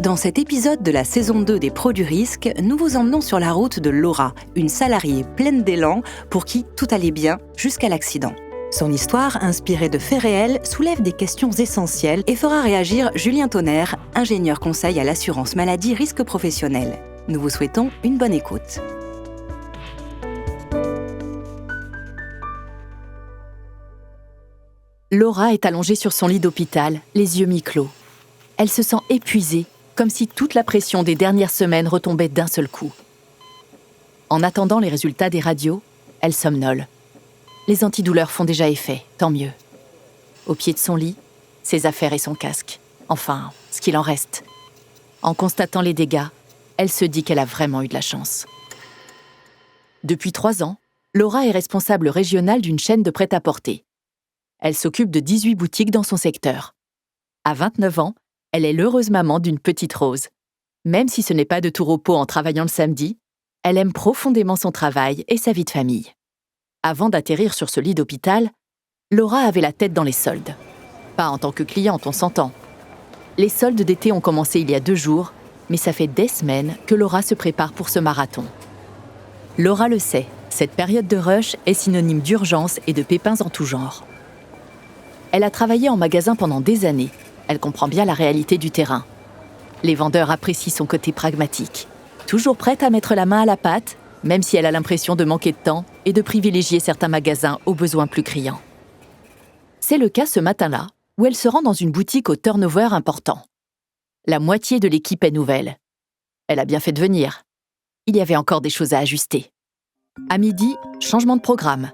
Dans cet épisode de la saison 2 des Pros du risque, nous vous emmenons sur la route de Laura, une salariée pleine d'élan pour qui tout allait bien jusqu'à l'accident. Son histoire, inspirée de faits réels, soulève des questions essentielles et fera réagir Julien Tonnerre, ingénieur conseil à l'assurance maladie risque professionnel. Nous vous souhaitons une bonne écoute. Laura est allongée sur son lit d'hôpital, les yeux mi-clos. Elle se sent épuisée, comme si toute la pression des dernières semaines retombait d'un seul coup. En attendant les résultats des radios, elle somnole. Les antidouleurs font déjà effet, tant mieux. Au pied de son lit, ses affaires et son casque. Enfin, ce qu'il en reste. En constatant les dégâts, elle se dit qu'elle a vraiment eu de la chance. Depuis 3 ans, Laura est responsable régionale d'une chaîne de prêt-à-porter. Elle s'occupe de 18 boutiques dans son secteur. À 29 ans, elle est l'heureuse maman d'une petite Rose. Même si ce n'est pas de tout repos en travaillant le samedi, elle aime profondément son travail et sa vie de famille. Avant d'atterrir sur ce lit d'hôpital, Laura avait la tête dans les soldes. Pas en tant que cliente, on s'entend. Les soldes d'été ont commencé il y a 2 jours, mais ça fait des semaines que Laura se prépare pour ce marathon. Laura le sait, cette période de rush est synonyme d'urgence et de pépins en tout genre. Elle a travaillé en magasin pendant des années. Elle comprend bien la réalité du terrain. Les vendeurs apprécient son côté pragmatique. Toujours prête à mettre la main à la pâte, même si elle a l'impression de manquer de temps et de privilégier certains magasins aux besoins plus criants. C'est le cas ce matin-là, où elle se rend dans une boutique au turnover important. La moitié de l'équipe est nouvelle. Elle a bien fait de venir. Il y avait encore des choses à ajuster. À midi, changement de programme.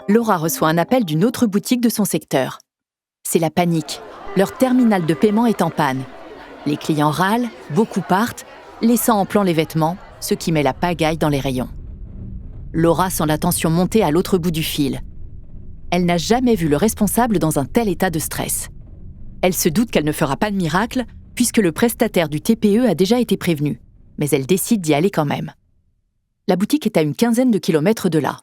Laura reçoit un appel d'une autre boutique de son secteur. C'est la panique. Leur terminal de paiement est en panne. Les clients râlent, beaucoup partent, laissant en plan les vêtements, ce qui met la pagaille dans les rayons. Laura sent la tension monter à l'autre bout du fil. Elle n'a jamais vu le responsable dans un tel état de stress. Elle se doute qu'elle ne fera pas de miracle, puisque le prestataire du TPE a déjà été prévenu, mais elle décide d'y aller quand même. La boutique est à une 15aine de kilomètres de là.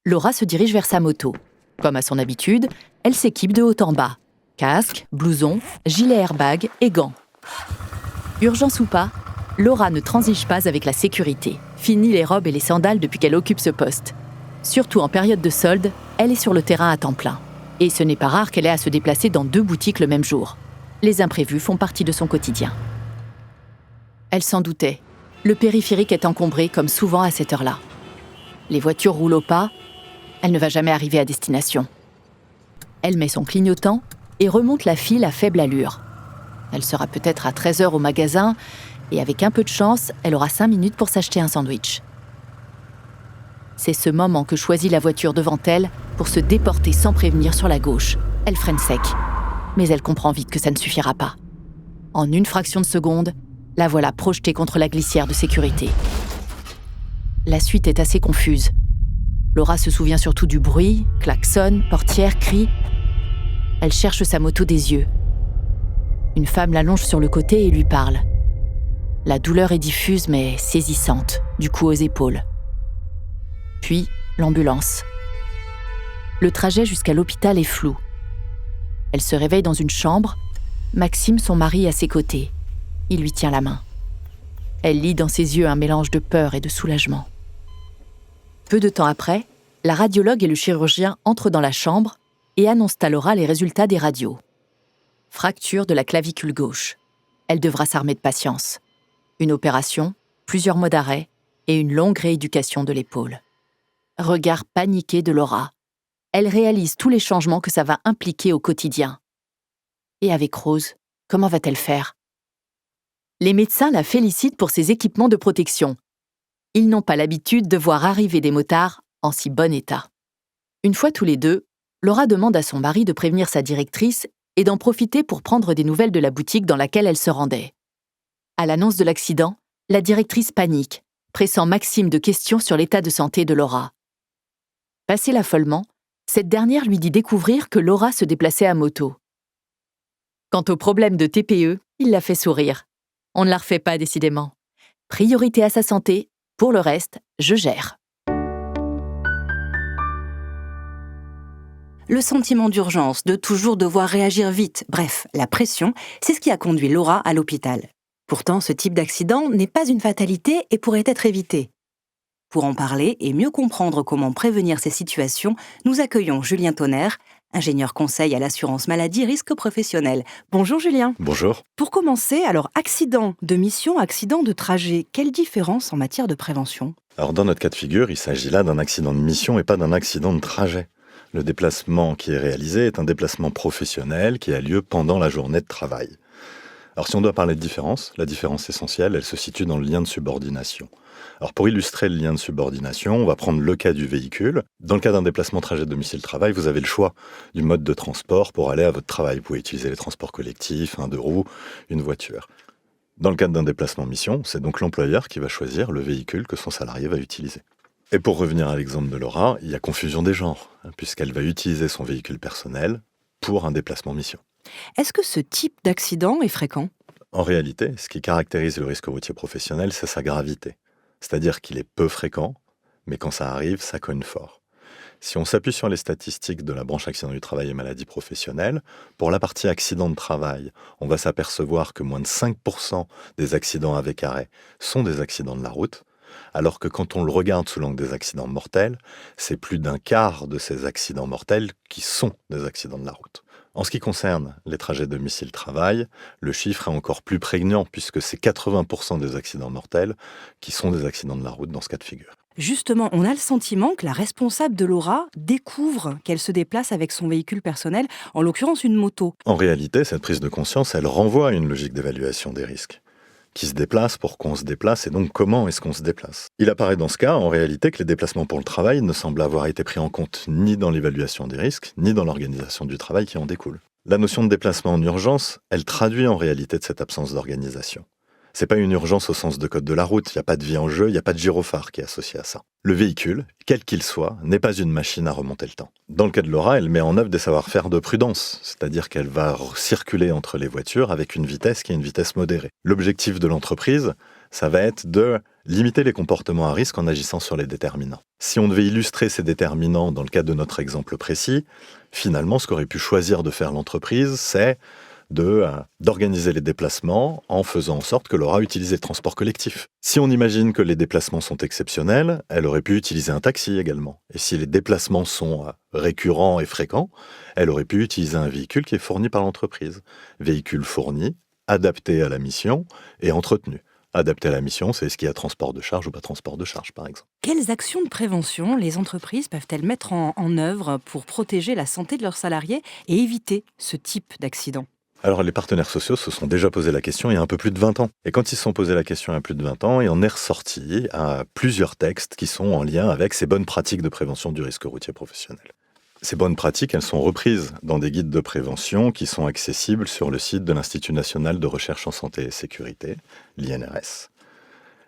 Laura se dirige vers sa moto. Comme à son habitude, elle s'équipe de haut en bas. Casque, blouson, gilet airbag et gants. Urgence ou pas, Laura ne transige pas avec la sécurité. Fini les robes et les sandales depuis qu'elle occupe ce poste. Surtout en période de solde, elle est sur le terrain à temps plein. Et ce n'est pas rare qu'elle ait à se déplacer dans 2 boutiques le même jour. Les imprévus font partie de son quotidien. Elle s'en doutait. Le périphérique est encombré comme souvent à cette heure-là. Les voitures roulent au pas. Elle ne va jamais arriver à destination. Elle met son clignotant et remonte la file à faible allure. Elle sera peut-être à 13h au magasin et avec un peu de chance, elle aura 5 minutes pour s'acheter un sandwich. C'est ce moment que choisit la voiture devant elle pour se déporter sans prévenir sur la gauche. Elle freine sec, mais elle comprend vite que ça ne suffira pas. En une fraction de seconde, la voilà projetée contre la glissière de sécurité. La suite est assez confuse. Laura se souvient surtout du bruit, klaxonne, portière, crie. Elle cherche sa moto des yeux. Une femme l'allonge sur le côté et lui parle. La douleur est diffuse mais saisissante, du cou aux épaules. Puis, l'ambulance. Le trajet jusqu'à l'hôpital est flou. Elle se réveille dans une chambre. Maxime, son mari, à ses côtés. Il lui tient la main. Elle lit dans ses yeux un mélange de peur et de soulagement. Peu de temps après, la radiologue et le chirurgien entrent dans la chambre et annoncent à Laura les résultats des radios. Fracture de la clavicule gauche. Elle devra s'armer de patience. Une opération, plusieurs mois d'arrêt et une longue rééducation de l'épaule. Regard paniqué de Laura. Elle réalise tous les changements que ça va impliquer au quotidien. Et avec Rose, comment va-t-elle faire ? Les médecins la félicitent pour ses équipements de protection. Ils n'ont pas l'habitude de voir arriver des motards en si bon état. Une fois tous les 2, Laura demande à son mari de prévenir sa directrice et d'en profiter pour prendre des nouvelles de la boutique dans laquelle elle se rendait. À l'annonce de l'accident, la directrice panique, pressant Maxime de questions sur l'état de santé de Laura. Passé l'affolement, cette dernière lui dit découvrir que Laura se déplaçait à moto. Quant au problème de TPE, il la fait sourire. On ne la refait pas décidément. Priorité à sa santé, pour le reste, je gère. Le sentiment d'urgence, de toujours devoir réagir vite, bref, la pression, c'est ce qui a conduit Laura à l'hôpital. Pourtant, ce type d'accident n'est pas une fatalité et pourrait être évité. Pour en parler et mieux comprendre comment prévenir ces situations, nous accueillons Julien Tonnerre, ingénieur conseil à l'assurance maladie risque professionnel. Bonjour Julien. Bonjour. Pour commencer, alors accident de mission, accident de trajet, quelle différence en matière de prévention ? Alors dans notre cas de figure, il s'agit là d'un accident de mission et pas d'un accident de trajet. Le déplacement qui est réalisé est un déplacement professionnel qui a lieu pendant la journée de travail. Alors si on doit parler de différence, la différence essentielle, elle se situe dans le lien de subordination. Alors pour illustrer le lien de subordination, on va prendre le cas du véhicule. Dans le cas d'un déplacement trajet domicile-travail, vous avez le choix du mode de transport pour aller à votre travail. Vous pouvez utiliser les transports collectifs, un deux roues, une voiture. Dans le cadre d'un déplacement mission, c'est donc l'employeur qui va choisir le véhicule que son salarié va utiliser. Et pour revenir à l'exemple de Laura, il y a confusion des genres, puisqu'elle va utiliser son véhicule personnel pour un déplacement mission. Est-ce que ce type d'accident est fréquent ? En réalité, ce qui caractérise le risque routier professionnel, c'est sa gravité. C'est-à-dire qu'il est peu fréquent, mais quand ça arrive, ça cogne fort. Si on s'appuie sur les statistiques de la branche accident du travail et maladies professionnelles, pour la partie accident de travail, on va s'apercevoir que moins de 5% des accidents avec arrêt sont des accidents de la route, alors que quand on le regarde sous l'angle des accidents mortels, c'est plus d'un quart de ces accidents mortels qui sont des accidents de la route. En ce qui concerne les trajets domicile-travail, le chiffre est encore plus prégnant puisque c'est 80% des accidents mortels qui sont des accidents de la route dans ce cas de figure. Justement, on a le sentiment que la responsable de Laura découvre qu'elle se déplace avec son véhicule personnel, en l'occurrence une moto. En réalité, cette prise de conscience, elle renvoie à une logique d'évaluation des risques. Qui se déplace, pourquoi on se déplace et donc comment est-ce qu'on se déplace. Il apparaît dans ce cas, en réalité, que les déplacements pour le travail ne semblent avoir été pris en compte ni dans l'évaluation des risques, ni dans l'organisation du travail qui en découle. La notion de déplacement en urgence, elle traduit en réalité de cette absence d'organisation. C'est pas une urgence au sens de code de la route, il n'y a pas de vie en jeu, il n'y a pas de gyrophare qui est associé à ça. Le véhicule, quel qu'il soit, n'est pas une machine à remonter le temps. Dans le cas de Laura, elle met en œuvre des savoir-faire de prudence, c'est-à-dire qu'elle va circuler entre les voitures avec une vitesse qui est une vitesse modérée. L'objectif de l'entreprise, ça va être de limiter les comportements à risque en agissant sur les déterminants. Si on devait illustrer ces déterminants dans le cadre de notre exemple précis, finalement, ce qu'aurait pu choisir de faire l'entreprise, c'est d'organiser les déplacements en faisant en sorte que Laura utilise les transports collectifs. Si on imagine que les déplacements sont exceptionnels, elle aurait pu utiliser un taxi également. Et si les déplacements sont récurrents et fréquents, elle aurait pu utiliser un véhicule qui est fourni par l'entreprise. Véhicule fourni, adapté à la mission et entretenu. Adapté à la mission, c'est est-ce qu'il y a transport de charge ou pas transport de charge, par exemple. Quelles actions de prévention les entreprises peuvent-elles mettre en œuvre pour protéger la santé de leurs salariés et éviter ce type d'accident ? Alors les partenaires sociaux se sont déjà posé la question il y a un peu plus de 20 ans. Et quand ils se sont posé la question il y a plus de 20 ans, il en est ressorti plusieurs textes qui sont en lien avec ces bonnes pratiques de prévention du risque routier professionnel. Ces bonnes pratiques, elles sont reprises dans des guides de prévention qui sont accessibles sur le site de l'Institut national de recherche en santé et sécurité, l'INRS.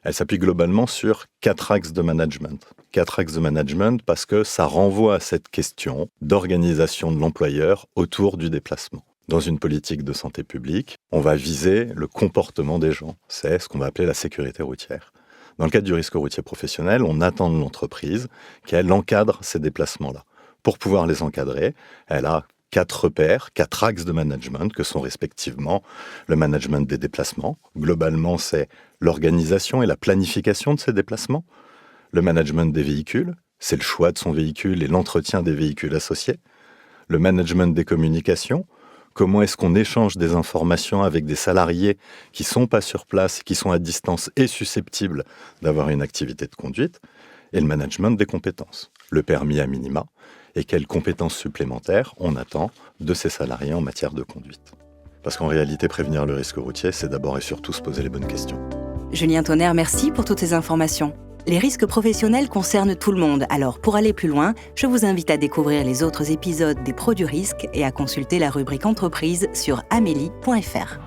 Elles s'appuient globalement sur 4 axes de management. 4 axes de management parce que ça renvoie à cette question d'organisation de l'employeur autour du déplacement. Dans une politique de santé publique, on va viser le comportement des gens. C'est ce qu'on va appeler la sécurité routière. Dans le cadre du risque routier professionnel, on attend de l'entreprise qu'elle encadre ces déplacements-là. Pour pouvoir les encadrer, elle a 4 repères, 4 axes de management que sont respectivement le management des déplacements. Globalement, c'est l'organisation et la planification de ces déplacements. Le management des véhicules, c'est le choix de son véhicule et l'entretien des véhicules associés. Le management des communications, comment est-ce qu'on échange des informations avec des salariés qui ne sont pas sur place, qui sont à distance et susceptibles d'avoir une activité de conduite. Et le management des compétences, le permis à minima, et quelles compétences supplémentaires on attend de ces salariés en matière de conduite. Parce qu'en réalité, prévenir le risque routier, c'est d'abord et surtout se poser les bonnes questions. Julien Tonnerre, merci pour toutes ces informations. Les risques professionnels concernent tout le monde, alors pour aller plus loin, je vous invite à découvrir les autres épisodes des Pros du risque et à consulter la rubrique entreprise sur amélie.fr.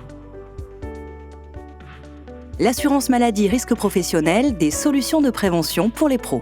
L'assurance maladie risque professionnel, des solutions de prévention pour les pros.